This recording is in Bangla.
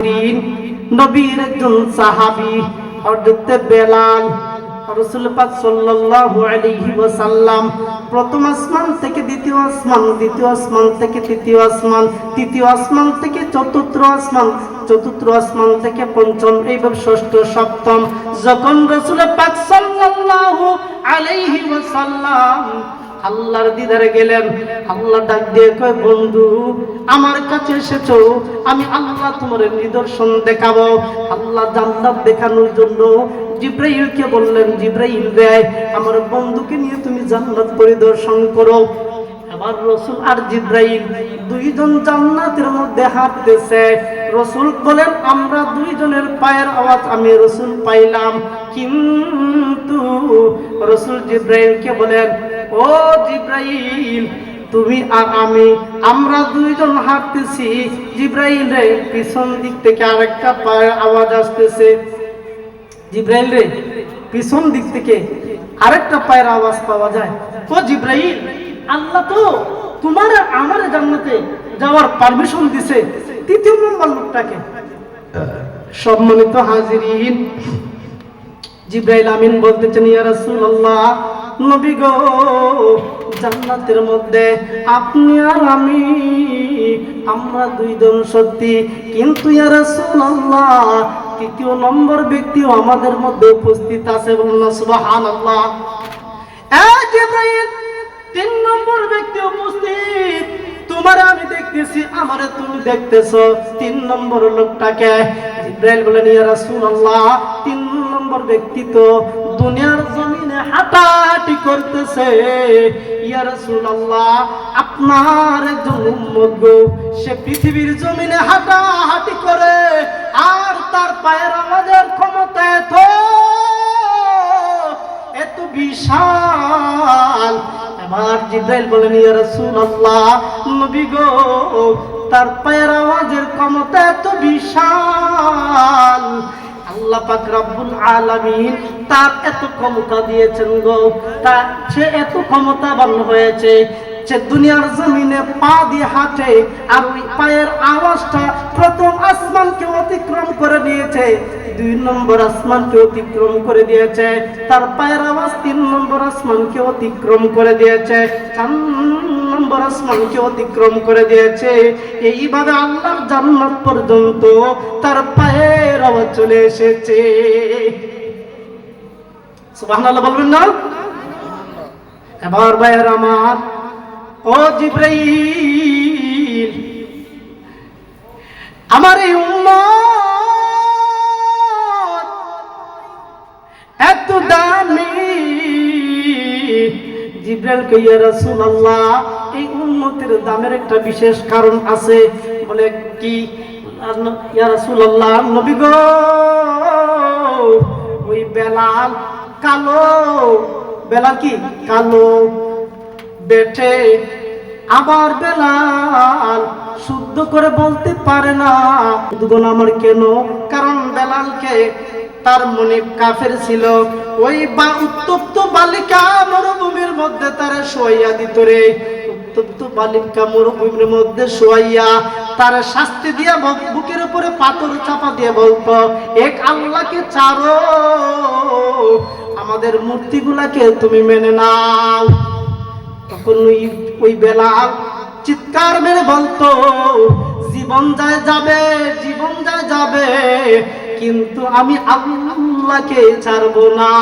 নবীর একজন সাহাবী হযরত বেলাল, রাসূল পাক সাল্লাল্লাহু আলাইহি ওয়াসাল্লাম প্রথম আসমান থেকে দ্বিতীয় আসমান, দ্বিতীয় আসমান থেকে তৃতীয় আসমান, তৃতীয় আসমান থেকে চতুর্থ আসমান, চতুর্থ আসমান থেকে পঞ্চম, এইভাবে ষষ্ঠ সপ্তম। যখন রাসূল পাক সাল্লাল্লাহু আলাইহি ওয়াসাল্লাম আল্লাহর দিদারে গেলেন, আল্লাহ ডাক দিয়ে কয়, বন্ধু আমার কাছে এসেছো, আমি আল্লাহ তোমার নিদর্শন দেখাবো। আল্লাহ জান্নাত দেখানোর জন্য জিব্রাইলকে বললেন, জিব্রাইল রে আমার বন্ধুকে নিয়ে তুমি জান্নাত পরিদর্শন করো। আবার রাসূল আর জিব্রাইল দুইজন জান্নাতের মধ্যে হাঁটতেছে। রাসূল বলেন, আমরা দুইজনের পায়ের আওয়াজ আমি রাসূল পাইলাম, কিন্তু রাসূল জিব্রাইলকে বলেন, ও জিব্রাইল তুমি আর আমি, আমরা দুইজন হাঁটতেছি, জিব্রাইল রে পিছন দিক থেকে আরেকটা পায়ের আওয়াজ আসতেছে। জিব্রাইল রে পিছন দিক থেকে আরেকটা পায়ের আওয়াজ পাওয়া যায়। ও জিব্রাইল, আল্লাহ তো তোমার আমার জান্নাতে যাওয়ার পারমিশন দিছে, তৃতীয় নম্বর লোকটাকে। সম্মানিত হাজিরিন, জিব্রাইল আমিন বলতেছেন, ইয়া রাসূলুল্লাহ, নবী গো জান্নাতের মধ্যে আপনি আর আমি, আমরা দুইজন সত্যি, কিন্তু ইয়া রাসূলুল্লাহ তৃতীয় নম্বর ব্যক্তিও আমাদের মধ্যে উপস্থিত আছে। বলুন সুবহানাল্লাহ। জিব্রাইল তিন নম্বর ব্যক্তি উপস্থিত, তোমার আমি দেখতেছি, আমারে তুমি দেখতেছো, তিন নম্বর লোকটাকে। জিব্রাইল বলেন, ইয়া রাসূলুল্লাহ তিন নম্বর ব্যক্তি তো দুনিয়ার জমিনে হাঁটাহাঁটি করতেছে। ইয়া রাসূলুল্লাহ আপনার একজন উম্মত গো, সে পৃথিবীর জমিনে হাঁটাহাঁটি করে, আর তার পায়ের আওয়াজের ক্ষমতা এত বিশাল। এবার জিব্রাইল বলেন, ইয়া রাসূলুল্লাহ নবী গো তার পায়ের আওয়াজের ক্ষমতা এত বিশাল, আল্লাহ পাক রব্বুল আলামিন তার এত ক্ষমতা দিয়েছেন গো, তার সে এত ক্ষমতাবান হয়েছে, সে দুনিয়ার জমিনে পা দিয়ে হাঁটে, আর ওই পায়ের আওয়াজটা প্রথম আসমানকে অতিক্রম করে নিয়েছে, দুই নম্বর আসমানকে অতিক্রম করে দিয়েছে, তার পায়ের আওয়াজ তিন নম্বর আসমানকে অতিক্রম করে দিয়েছে, চার নম্বর আসমানকে অতিক্রম করে দিয়েছে। এইভাবে আল্লাহর জান্নাত পর্যন্ত তার পায়ের আওয়াজ চলে এসেছে। সুবহানাল্লাহ বলবেন না? এবার ভাইয়ের আমার, ও জিব্রাইল আমার এই উম্মত এত দামি। জিব্রাইল কই, ইয়া রাসূলুল্লাহ এই উম্মতের দামের একটা বিশেষ কারণ আছে। বলে কি? ইয়া রাসূলুল্লাহ নবী গো ওই বেলাল কালো, বেলাল কি কালো বেঠে, আবার বেলাল শুদ্ধ করে বলতে পারে না। দুগুণ আমার কেন? কারণ বেলালকে তার মনে কাফের ছিল, ওই বা উত্তপ্ত বালিকা মরুভূমির মধ্যে তারা শোয়াইয়া দিত রে, উত্তপ্ত বালিকা মরুভূমির মধ্যে শোয়াইয়া তার শাস্তি দিয়া বুকের উপরে পাথর চাপা দিয়ে বলতো, এক আল্লাহকে ছাড়ো, আমাদের মূর্তিগুলাকে তুমি মেনে নাও। তখন ওই বেলাল চিৎকার মেরে বলতো, জীবন যায় যাবে, জীবন যায় যাবে, কিন্তু আমি আল্লাহকে ছাড়বো না।